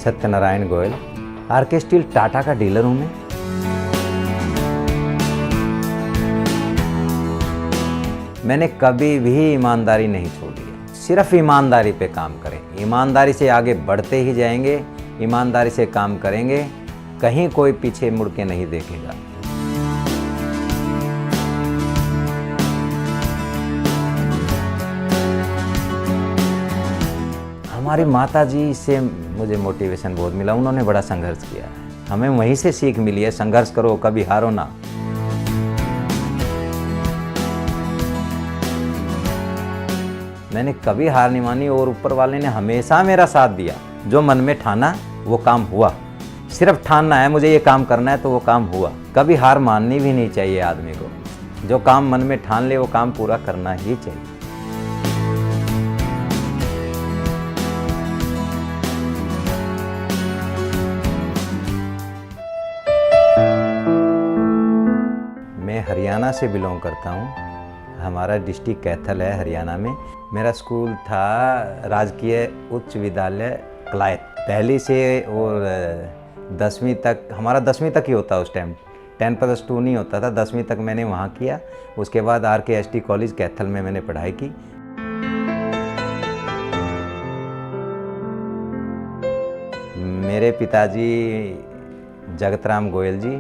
Satyanarayan Goyal, R K steel Tata का dealer हूँ मैं। मैंने कभी भी ईमानदारी नहीं छोड़ी है। सिर्फ ईमानदारी पे काम करें, ईमानदारी से आगे बढ़ते ही जाएंगे, ईमानदारी से काम करेंगे, कहीं कोई पीछे मुड़ के नहीं देखेगा। हमारी माताजी से मुझे मोटिवेशन बहुत मिला, उन्होंने बड़ा संघर्ष किया है, हमें वहीं से सीख मिली है, संघर्ष करो, कभी हारो ना। मैंने कभी हार नहीं मानी और ऊपर वाले ने हमेशा मेरा साथ दिया। जो मन में ठाना वो काम हुआ, सिर्फ ठानना है मुझे ये काम करना है तो वो काम हुआ। कभी हार माननी भी नहीं चाहिए आदमी को, जो काम मन में ठान ले वो काम पूरा करना ही चाहिए। मैं हरियाणा से बिलोंग करता हूँ। हमारा डिस्ट्रिक्ट कैथल है हरियाणा में। मेरा स्कूल था राजकीय उच्च विद्यालय कलायत, पहली से और 10वीं तक। हमारा 10वीं तक ही होता उस टाइम, 10+2 नहीं होता था, 10वीं तक मैंने वहाँ किया। उसके बाद RKST कॉलेज कैथल में मैंने पढ़ाई की। मेरे पिताजी जगतराम गोयल जी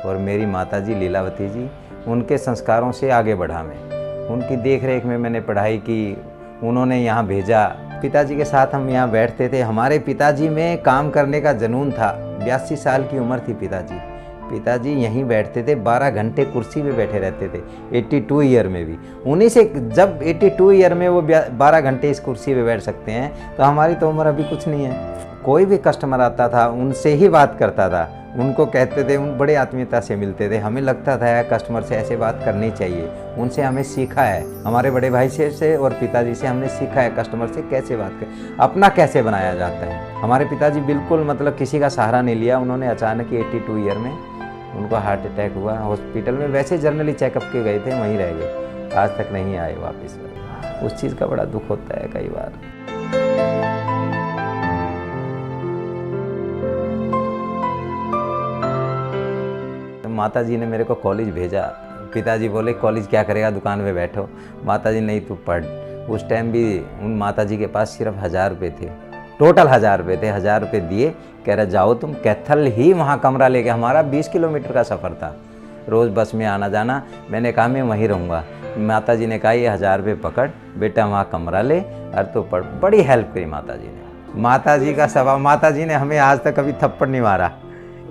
और मेरी माताजी लीलावती जी, उनके संस्कारों से आगे बढ़ा मैं। उनकी देखरेख में मैंने पढ़ाई की, उन्होंने यहाँ भेजा। पिताजी के साथ हम यहाँ बैठते थे। हमारे पिताजी में काम करने का जुनून था। 82 साल की उम्र थी पिताजी यहीं बैठते थे, 12 घंटे कुर्सी पे बैठे रहते थे। 82 ईयर में भी उन्हीं से, जब 82 ईयर में वो 12 घंटे इस कुर्सी पे बैठ सकते हैं तो हमारी तो उम्र अभी कुछ नहीं है। कोई भी कस्टमर आता था उनसे ही बात करता था, उनको कहते थे, उन बड़े आत्मीयता से मिलते थे। हमें लगता था यार कस्टमर से ऐसे बात करनी चाहिए। उनसे हमें सीखा है, हमारे बड़े भाई से और पिताजी से हमने सीखा है कस्टमर से कैसे बात कर, अपना कैसे बनाया जाता है। हमारे पिताजी बिल्कुल मतलब किसी का सहारा नहीं लिया। उन्होंने अचानक 82 ईयर में उनको हार्ट अटैक हुआ। हॉस्पिटल में वैसे जनरली चेकअप के गए थे, वहीं रह गए, आज तक नहीं आए वापस। उस चीज़ का बड़ा दुख होता है कई बार। माताजी ने मेरे को कॉलेज भेजा। पिताजी बोले कॉलेज क्या करेगा, दुकान पे बैठो। माताजी नहीं तू पढ़। उस टाइम भी उन माताजी के पास सिर्फ 1000 रुपये थे, टोटल 1000 रुपये थे। 1000 रुपये दिए, कह रहा जाओ तुम कैथल ही वहाँ कमरा लेके। हमारा 20 किलोमीटर का सफ़र था, रोज़ बस में आना जाना। मैंने कहा मैं वहीं रहूँगा। माताजी ने कहा ये 1000 रुपये पकड़ बेटा, वहाँ कमरा ले और तो पढ़। बड़ी हेल्प करी माताजी ने। माताजी का स्वभाव, माताजी ने हमें आज तक कभी थप्पड़ नहीं मारा,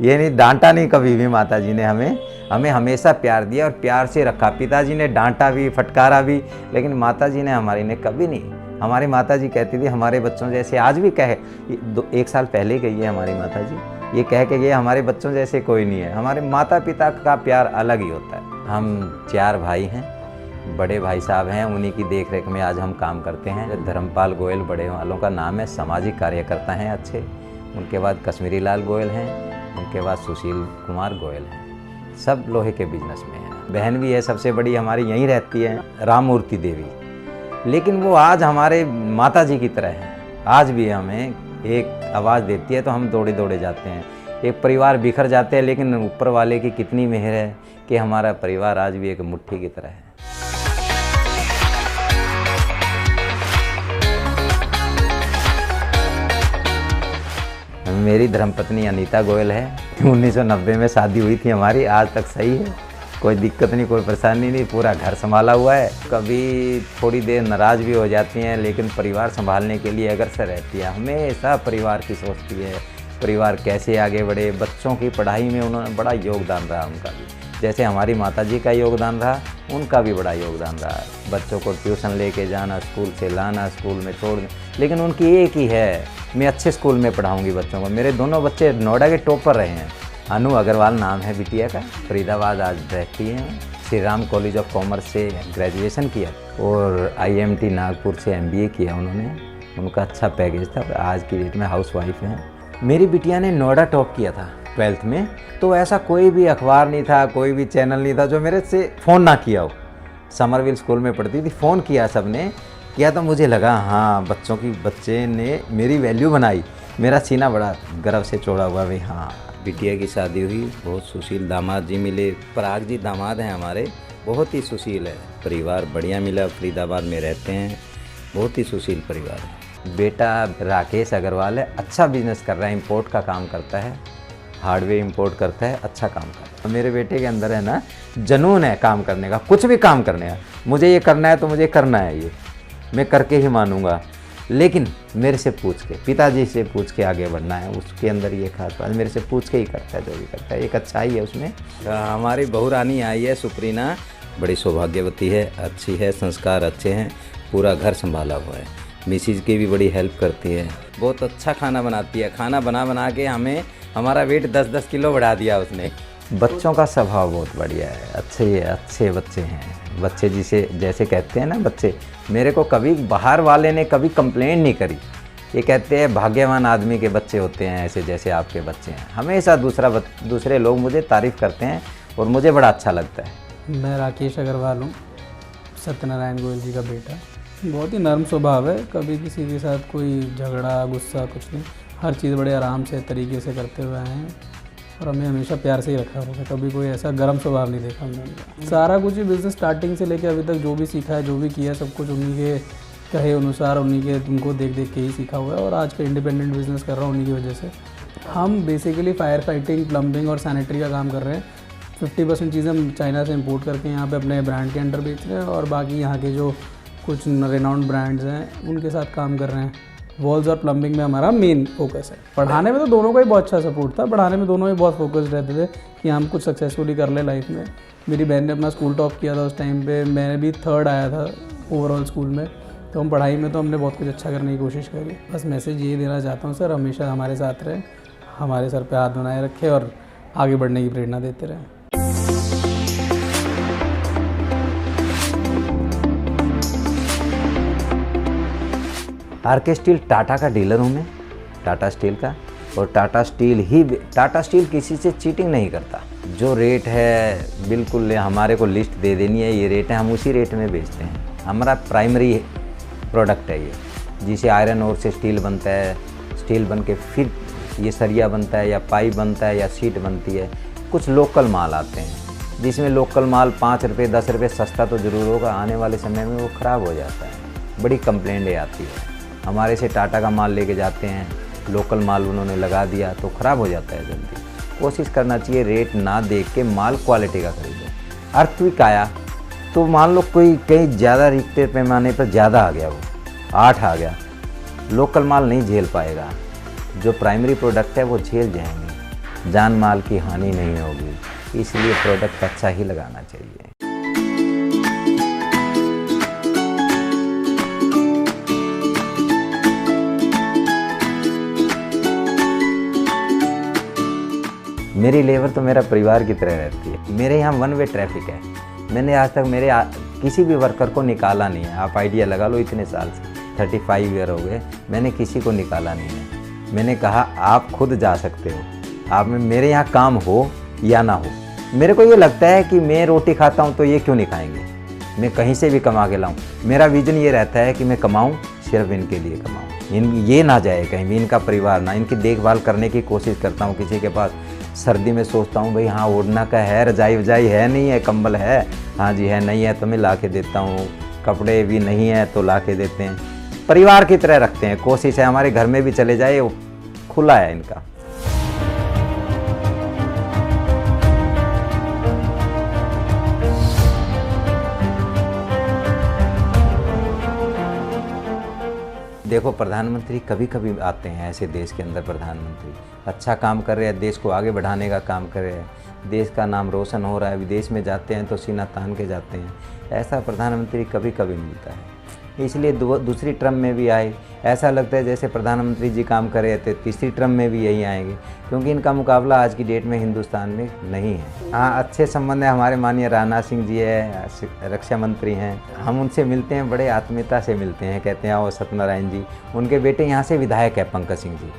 ये नहीं डांटा नहीं कभी भी। माताजी ने हमें हमेशा प्यार दिया और प्यार से रखा। पिताजी ने डांटा भी, फटकारा भी, लेकिन माताजी ने हमारी ने कभी नहीं। हमारी माताजी कहती थी हमारे बच्चों जैसे, आज भी कहे, 1 साल पहले गई है हमारी माताजी, ये कह के गए हमारे बच्चों जैसे कोई नहीं है। हमारे माता पिता का प्यार अलग ही होता है। हम 4 भाई हैं, बड़े भाई साहब हैं, उन्हीं की देख रेख में आज हम काम करते हैं। धर्मपाल गोयल बड़े वालों का नाम है, सामाजिक कार्यकर्ता हैं अच्छे। उनके बाद कश्मीरी लाल गोयल हैं, उनके बाद सुशील कुमार गोयल हैं। सब लोहे के बिजनेस में हैं। बहन भी है सबसे बड़ी हमारी, यहीं रहती है, राममूर्ति देवी, लेकिन वो आज हमारे माताजी की तरह है। आज भी हमें एक आवाज़ देती है तो हम दौड़े दौड़े जाते हैं। एक परिवार बिखर जाते हैं, लेकिन ऊपर वाले की कितनी मेहर है कि हमारा परिवार आज भी एक मुट्ठी की तरह है। मेरी धर्मपत्नी अनीता गोयल है। 1990 में शादी हुई थी हमारी, आज तक सही है, कोई दिक्कत नहीं, कोई परेशानी नहीं, पूरा घर संभाला हुआ है। कभी थोड़ी देर नाराज़ भी हो जाती हैं, लेकिन परिवार संभालने के लिए अग्रसर रहती है। हमेशा परिवार की सोचती है, परिवार कैसे आगे बढ़े। बच्चों की पढ़ाई में उन्होंने बड़ा योगदान रहा उनका भी, जैसे हमारी माताजी का योगदान रहा, उनका भी बड़ा योगदान रहा। बच्चों को ट्यूशन लेके जाना, स्कूल से लाना, स्कूल में छोड़ना, लेकिन उनकी एक ही है, मैं अच्छे स्कूल में पढ़ाऊंगी बच्चों को। मेरे दोनों बच्चे नोएडा के टॉपर रहे हैं। अनु अग्रवाल नाम है बिटिया का, फरीदाबाद आज रहती हैं। Shri Ram college of commerce से ग्रेजुएशन किया और IMT नागपुर से MBA किया उन्होंने। उनका अच्छा पैकेज था, आज की डेट में हाउस वाइफ हैं। मेरी बिटिया ने नोएडा टॉप किया था 12th में, तो ऐसा कोई भी अखबार नहीं था, कोई भी चैनल नहीं था जो मेरे से फ़ोन ना किया हो। समरविल स्कूल में पढ़ती थी, फ़ोन किया सबने किया, तो मुझे लगा हाँ बच्चे ने मेरी वैल्यू बनाई। मेरा सीना बड़ा गर्व से चौड़ा हुआ भाई। हाँ, बिटिया की शादी हुई, बहुत सुशील दामाद जी मिले। पराग जी दामाद हैं हमारे, बहुत ही सुशील है। परिवार बढ़िया मिला, फरीदाबाद में रहते हैं, बहुत ही सुशील परिवार है। बेटा राकेश अग्रवाल है, अच्छा बिजनेस कर रहा है, इंपोर्ट का काम करता है, हार्डवेयर इंपोर्ट करता है, अच्छा काम करता है। मेरे बेटे के अंदर है ना जुनून है काम करने का, कुछ भी काम करने का। मुझे ये करना है तो मुझे करना है, ये मैं करके ही मानूंगा। लेकिन मेरे से पूछ के, पिताजी से पूछ के आगे बढ़ना है, उसके अंदर ये खास बात, मेरे से पूछ के ही करता है जो भी करता है। एक अच्छाई है उसमें। हमारी बहू रानी आई है सुप्रीना, बड़ी सौभाग्यवती है, अच्छी है, संस्कार अच्छे हैं, पूरा घर संभाला हुआ है। मिसिज की भी बड़ी हेल्प करती है, बहुत अच्छा खाना बनाती है। खाना बना बना के हमें हमारा वेट 10-10 किलो बढ़ा दिया उसने। बच्चों का स्वभाव बहुत बढ़िया है, अच्छे बच्चे हैं। बच्चे जिसे जैसे कहते हैं ना बच्चे, मेरे को कभी बाहर वाले ने कभी कंप्लेंट नहीं करी। ये कहते हैं भाग्यवान आदमी के बच्चे होते हैं ऐसे जैसे आपके बच्चे हैं। हमेशा दूसरे लोग मुझे तारीफ़ करते हैं और मुझे बड़ा अच्छा लगता है। मैं राकेश अग्रवाल हूँ, सत्यनारायण गोयल जी का बेटा। बहुत ही नर्म स्वभाव है, कभी किसी के साथ कोई झगड़ा गुस्सा कुछ नहीं, हर चीज़ बड़े आराम से तरीके से करते हुए आए हैं और हमें हमेशा प्यार से ही रखा होगा। कभी कोई ऐसा गर्म स्वभाव नहीं देखा हमने। सारा कुछ ही बिज़नेस स्टार्टिंग से लेकर अभी तक जो भी सीखा है, जो भी किया है, सब कुछ उन्हीं के कहे अनुसार, उन्हीं के तुमको देख देख के ही सीखा हुआ है और आज का इंडिपेंडेंट बिज़नेस कर रहा हूँ उन्हीं की वजह से। हम बेसिकली फायर फाइटिंग, प्लम्बिंग और सैनिटरी का काम कर रहे हैं। 50% चीज़ें हम चाइना से इंपोर्ट करके यहाँ पे अपने ब्रांड के अंडर बेच रहे हैं और बाकी यहाँ के जो कुछ रेनाउंड ब्रांड्स हैं उनके साथ काम कर रहे हैं। वॉल्स और प्लम्बिंग में हमारा मेन फोकस है। पढ़ाने में तो दोनों का ही बहुत अच्छा सपोर्ट था, पढ़ाने में दोनों ही बहुत फोकस्ड रहते थे कि हम कुछ सक्सेसफुली कर ले लाइफ में। मेरी बहन ने अपना स्कूल टॉप किया था उस टाइम पे, मैंने भी 3rd आया था ओवरऑल स्कूल में। तो हम पढ़ाई में तो हमने बहुत कुछ अच्छा करने की कोशिश करी। बस मैसेज ये देना चाहता हूँ सर, हमेशा हमारे साथ रहे, हमारे सर पे हाथ बनाए रखे और आगे बढ़ने की प्रेरणा देते रहे। आरके स्टील टाटा का डीलर हूँ मैं, टाटा स्टील का। और टाटा स्टील किसी से चीटिंग नहीं करता। जो रेट है बिल्कुल हमारे को लिस्ट दे देनी है, ये रेट है, हम उसी रेट में बेचते हैं। हमारा प्राइमरी प्रोडक्ट है ये, जिसे आयरन ओर से स्टील बनता है, स्टील बन के फिर ये सरिया बनता है या पाइप बनता है या सीट बनती है। कुछ लोकल माल आते हैं जिसमें लोकल माल 5 रुपये 10 रुपये सस्ता तो ज़रूर होगा, आने वाले समय में वो ख़राब हो जाता है। बड़ी कंप्लेंटें आती है। हमारे से टाटा का माल लेके जाते हैं, लोकल माल उन्होंने लगा दिया तो ख़राब हो जाता है जल्दी। कोशिश करना चाहिए रेट ना देख के माल क्वालिटी का खरीदो। अर्थक्वेक आया तो मान लो कोई कहीं ज़्यादा रिक्टर पैमाने पर ज़्यादा आ गया, वो 8 आ गया, लोकल माल नहीं झेल पाएगा। जो प्राइमरी प्रोडक्ट है वो झेल जाएंगे, जान माल की हानि नहीं होगी। इसलिए प्रोडक्ट अच्छा ही लगाना चाहिए। मेरी लेबर तो मेरा परिवार की तरह रहती है। मेरे यहाँ 1 वे ट्रैफिक है। मैंने आज तक किसी भी वर्कर को निकाला नहीं है। आप आइडिया लगा लो, इतने साल से 35 ईयर हो गए, मैंने किसी को निकाला नहीं है। मैंने कहा आप खुद जा सकते हो, आप में मेरे यहाँ काम हो या ना हो। मेरे को ये लगता है कि मैं रोटी खाता हूँ तो ये क्यों नहीं खाएंगे, मैं कहीं से भी कमा के लाऊँ। मेरा विजन ये रहता है कि मैं कमाऊँ, सिर्फ इनके लिए कमाऊँ, ये ना जाए कहीं भी, इनका परिवार ना। इनकी देखभाल करने की कोशिश करता हूँ। किसी के पास सर्दी में सोचता हूँ भाई हाँ ओढ़ना का है, रजाई वजाई है, नहीं है, कंबल है, हाँ जी है, नहीं है तो मैं ला के देता हूँ। कपड़े भी नहीं है तो ला के देते हैं। परिवार की तरह रखते हैं। कोशिश है हमारे घर में भी चले जाए, वो खुला है इनका। देखो प्रधानमंत्री कभी कभी आते हैं ऐसे देश के अंदर, प्रधानमंत्री अच्छा काम कर रहे हैं, देश को आगे बढ़ाने का काम कर रहे हैं, देश का नाम रोशन हो रहा है, विदेश में जाते हैं तो सीना तान के जाते हैं। ऐसा प्रधानमंत्री कभी कभी मिलता है। इसलिए दूसरी टर्म में भी आए, ऐसा लगता है जैसे प्रधानमंत्री जी काम कर रहे थे, तीसरी टर्म में भी यही आएंगे, क्योंकि इनका मुकाबला आज की डेट में हिंदुस्तान में नहीं है। हाँ अच्छे संबंध है, हमारे माननीय राजनाथ सिंह जी है, रक्षा मंत्री हैं, हम उनसे मिलते हैं, बड़े आत्मीयता से मिलते हैं। कहते हैं आओ सत्यनारायण जी, उनके बेटे यहाँ से विधायक है पंकज सिंह जी,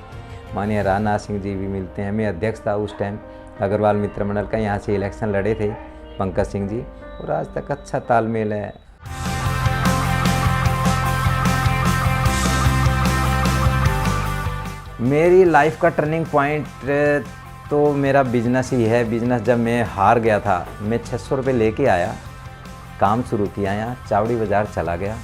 माननीय राजनाथ सिंह जी भी मिलते हैं। मैं अध्यक्ष था उस टाइम अग्रवाल मित्र मंडल का, यहाँ से इलेक्शन लड़े थे पंकज सिंह जी, और आज तक अच्छा तालमेल है। मेरी लाइफ का टर्निंग पॉइंट तो मेरा बिजनेस ही है। बिजनेस जब मैं हार गया था, मैं 600 रुपये लेके आया, काम शुरू किया, यहाँ चावड़ी बाज़ार चला गया।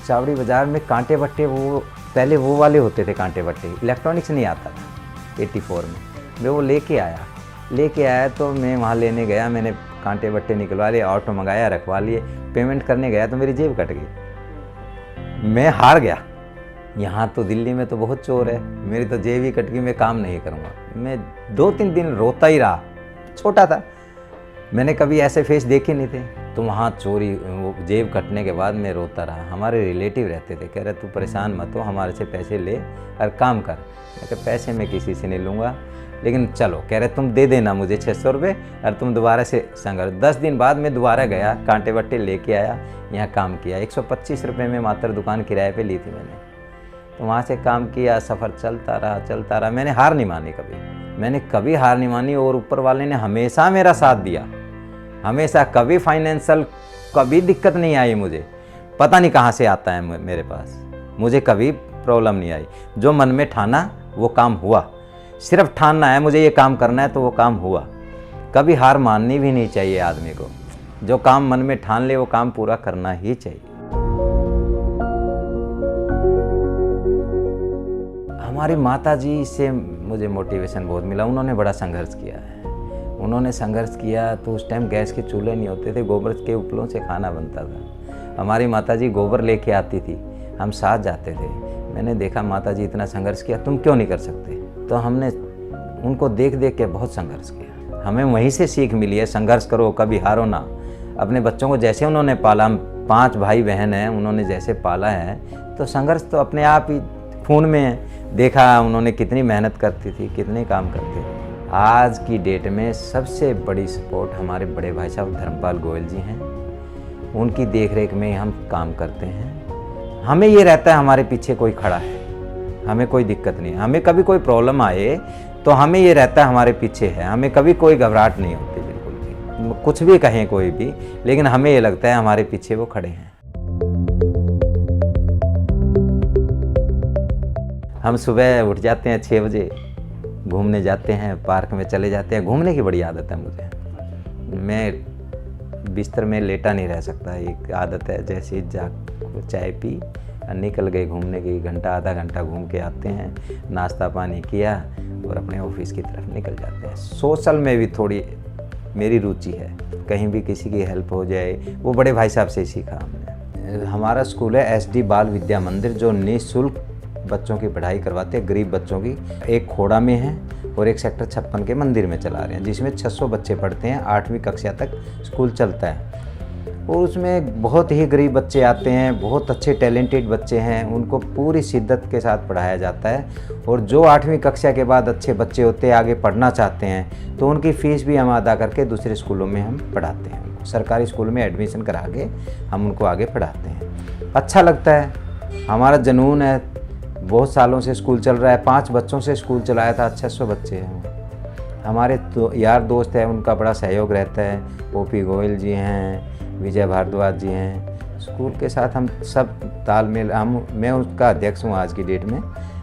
चावड़ी बाज़ार में कांटे बट्टे, वो पहले वो वाले होते थे कांटे बट्टे, इलेक्ट्रॉनिक्स नहीं आता था 84 में। मैं वो लेके आया तो मैं वहाँ लेने गया, मैंने कांटे बट्टे निकलवा लिए, ऑटो मंगाया, रखवा लिए, पेमेंट करने गया तो मेरी जेब कट गई। मैं हार गया। यहाँ तो दिल्ली में तो बहुत चोर है, मेरी तो जेब ही कट गई, मैं काम नहीं करूँगा। मैं 2-3 दिन रोता ही रहा, छोटा था, मैंने कभी ऐसे फेस देखे नहीं थे। तो वहाँ चोरी, वो जेब कटने के बाद मैं रोता रहा। हमारे रिलेटिव रहते थे, कह रहे तू परेशान मत हो, हमारे से पैसे ले और काम कर। मैं कहा पैसे मैं किसी से नहीं लूँगा, लेकिन चलो, कह रहे तुम दे देना मुझे 600 रुपये और तुम दोबारा से संघर्ष। 10 दिन बाद मैं दोबारा गया, कांटे बट्टे लेके आया, यहाँ काम किया। 125 रुपये में मात्र दुकान किराए पे ली थी मैंने। तो वहाँ से काम किया, सफ़र चलता रहा। मैंने हार नहीं मानी मैंने कभी हार नहीं मानी। और ऊपर वाले ने हमेशा मेरा साथ दिया, हमेशा। कभी फाइनेंशियल कभी दिक्कत नहीं आई मुझे, पता नहीं कहाँ से आता है मेरे पास, मुझे कभी प्रॉब्लम नहीं आई। जो मन में ठाना वो काम हुआ, सिर्फ ठानना है मुझे ये काम करना है तो वो काम हुआ। कभी हार माननी भी नहीं चाहिए आदमी को, जो काम मन में ठान ले वो काम पूरा करना ही चाहिए। हमारी माताजी से मुझे मोटिवेशन बहुत मिला। उन्होंने बड़ा संघर्ष किया है। उन्होंने संघर्ष किया तो उस टाइम गैस के चूल्हे नहीं होते थे, गोबर के उपलों से खाना बनता था। हमारी माताजी गोबर लेके आती थी, हम साथ जाते थे। मैंने देखा माताजी इतना संघर्ष किया, तुम क्यों नहीं कर सकते? तो हमने उनको देख देख के बहुत संघर्ष किया। हमें वहीं से सीख मिली है, संघर्ष करो, कभी हारो ना। अपने बच्चों को जैसे उन्होंने पाला, हम 5 भाई बहन हैं, उन्होंने जैसे पाला है, तो संघर्ष तो अपने आप ही खून में है। देखा उन्होंने कितनी मेहनत करती थी, कितने काम करते थे। आज की डेट में सबसे बड़ी सपोर्ट हमारे बड़े भाई साहब धर्मपाल गोयल जी हैं। उनकी देखरेख में हम काम करते हैं। हमें ये रहता है हमारे पीछे कोई खड़ा है, हमें कोई दिक्कत नहीं है। हमें कभी कोई प्रॉब्लम आए तो हमें ये रहता है हमारे पीछे है, हमें कभी कोई घबराहट नहीं होती बिल्कुल भी। कुछ भी कहें कोई भी, लेकिन हमें ये लगता है हमारे पीछे वो खड़े हैं। हम सुबह उठ जाते हैं 6 बजे, घूमने जाते हैं, पार्क में चले जाते हैं। घूमने की बड़ी आदत है मुझे, मैं बिस्तर में लेटा नहीं रह सकता, एक आदत है। जैसे जाग चाय पी और निकल गए घूमने की, घंटा आधा घंटा घूम के आते हैं, नाश्ता पानी किया और अपने ऑफिस की तरफ निकल जाते हैं। सोशल में भी थोड़ी मेरी रुचि है, कहीं भी किसी की हेल्प हो जाए, वो बड़े भाई साहब से ही सीखा हमने। हमारा स्कूल है SD बाल विद्या मंदिर, जो निःशुल्क बच्चों की पढ़ाई करवाते हैं, गरीब बच्चों की। एक खोड़ा में है और एक सेक्टर 56 के मंदिर में चला रहे हैं, जिसमें 600 बच्चे पढ़ते हैं। 8वीं कक्षा तक स्कूल चलता है और उसमें बहुत ही गरीब बच्चे आते हैं, बहुत अच्छे टैलेंटेड बच्चे हैं, उनको पूरी शिद्दत के साथ पढ़ाया जाता है। और जो 8वीं कक्षा के बाद अच्छे बच्चे होते हैं, आगे पढ़ना चाहते हैं, तो उनकी फ़ीस भी हम अदा करके दूसरे स्कूलों में हम पढ़ाते हैं। सरकारी स्कूल में एडमिशन करा के हम उनको आगे पढ़ाते हैं। अच्छा लगता है, हमारा जुनून है। बहुत सालों से स्कूल चल रहा है, 5 बच्चों से स्कूल चलाया था, 600 बच्चे हैं। हमारे यार दोस्त हैं, उनका बड़ा सहयोग रहता है। OP गोयल जी हैं, विजय भारद्वाज जी हैं। स्कूल के साथ हम सब तालमेल, मैं उसका अध्यक्ष हूँ आज की डेट में।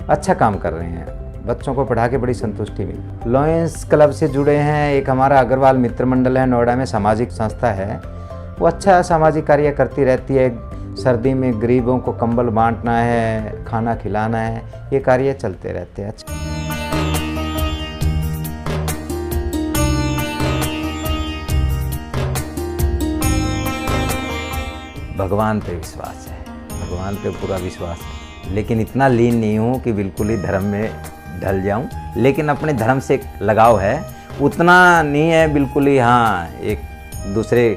अच्छा काम कर रहे हैं, बच्चों को पढ़ा के बड़ी संतुष्टि मिली। लॉयंस क्लब से जुड़े हैं। एक हमारा अग्रवाल मित्र मंडल है, नोएडा में सामाजिक संस्था है, वो अच्छा सामाजिक कार्य करती रहती है। सर्दी में गरीबों को कंबल बांटना है, खाना खिलाना है, ये कार्य चलते रहते हैं। भगवान पे विश्वास है, भगवान पे पूरा विश्वास है, लेकिन इतना लीन नहीं हूँ कि बिल्कुल ही धर्म में ढल जाऊँ। लेकिन अपने धर्म से लगाव है, उतना नहीं है बिल्कुल ही। हाँ, एक दूसरे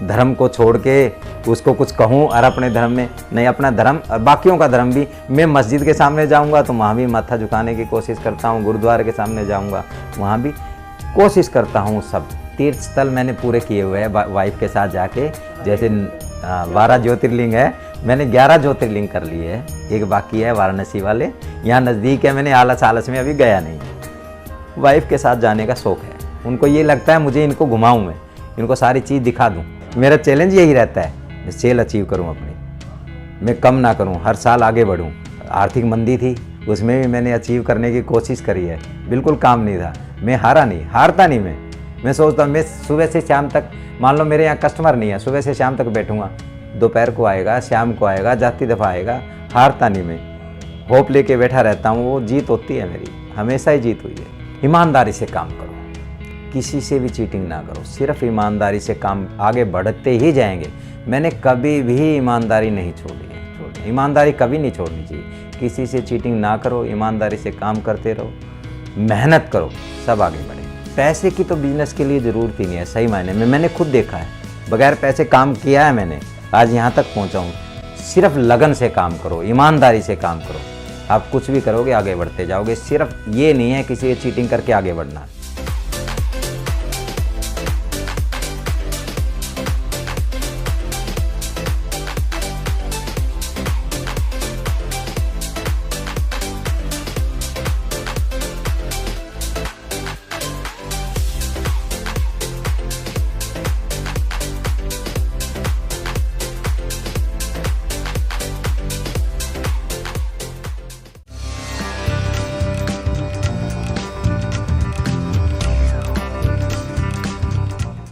धर्म को छोड़ के उसको कुछ कहूँ और अपने धर्म में नहीं, अपना धर्म और बाकियों का धर्म भी। मैं मस्जिद के सामने जाऊँगा तो वहाँ भी माथा झुकाने की कोशिश करता हूँ, गुरुद्वारे के सामने जाऊँगा वहाँ भी कोशिश करता हूँ। सब तीर्थ स्थल मैंने पूरे किए हुए हैं वाइफ के साथ जाके। जैसे 12 ज्योतिर्लिंग है, मैंने 11 ज्योतिर्लिंग कर लिए है, एक बाकी है वाराणसी वाले, यहाँ नज़दीक है। मैंने आलस में अभी गया नहीं। वाइफ के साथ जाने का शौक़ है, उनको ये लगता है मुझे इनको घुमाऊँ, मैं इनको सारी चीज़ दिखा दूँ। मेरा चैलेंज यही रहता है, मैं सेल अचीव करूँ अपनी, मैं कम ना करूँ, हर साल आगे बढ़ूँ। आर्थिक मंदी थी, उसमें भी मैंने अचीव करने की कोशिश करी है। बिल्कुल काम नहीं था, मैं हारता नहीं मैं सोचता हूँ मैं सुबह से शाम तक, मान लो मेरे यहाँ कस्टमर नहीं है, सुबह से शाम तक बैठूंगा, दोपहर को आएगा, शाम को आएगा, जाती दफ़ा आएगा, हारता नहीं मैं, होप लेके बैठा रहता हूँ। वो जीत होती है मेरी, हमेशा ही जीत हुई है। ईमानदारी से काम करो, किसी से भी चीटिंग ना करो, सिर्फ ईमानदारी से काम आगे बढ़ते ही जाएंगे। मैंने कभी भी ईमानदारी नहीं छोड़ी है, ईमानदारी कभी नहीं छोड़नी चाहिए। किसी से चीटिंग ना करो, ईमानदारी से काम करते रहो, मेहनत करो, सब आगे बढ़े। पैसे की तो बिजनेस के लिए ज़रूरत ही नहीं है, सही मायने में मैंने खुद देखा है, बगैर पैसे काम किया है मैंने, आज यहाँ तक पहुँचा हूँ। सिर्फ लगन से काम करो, ईमानदारी से काम करो, आप कुछ भी करोगे आगे बढ़ते जाओगे। सिर्फ ये नहीं है किसी से चीटिंग करके आगे बढ़ना।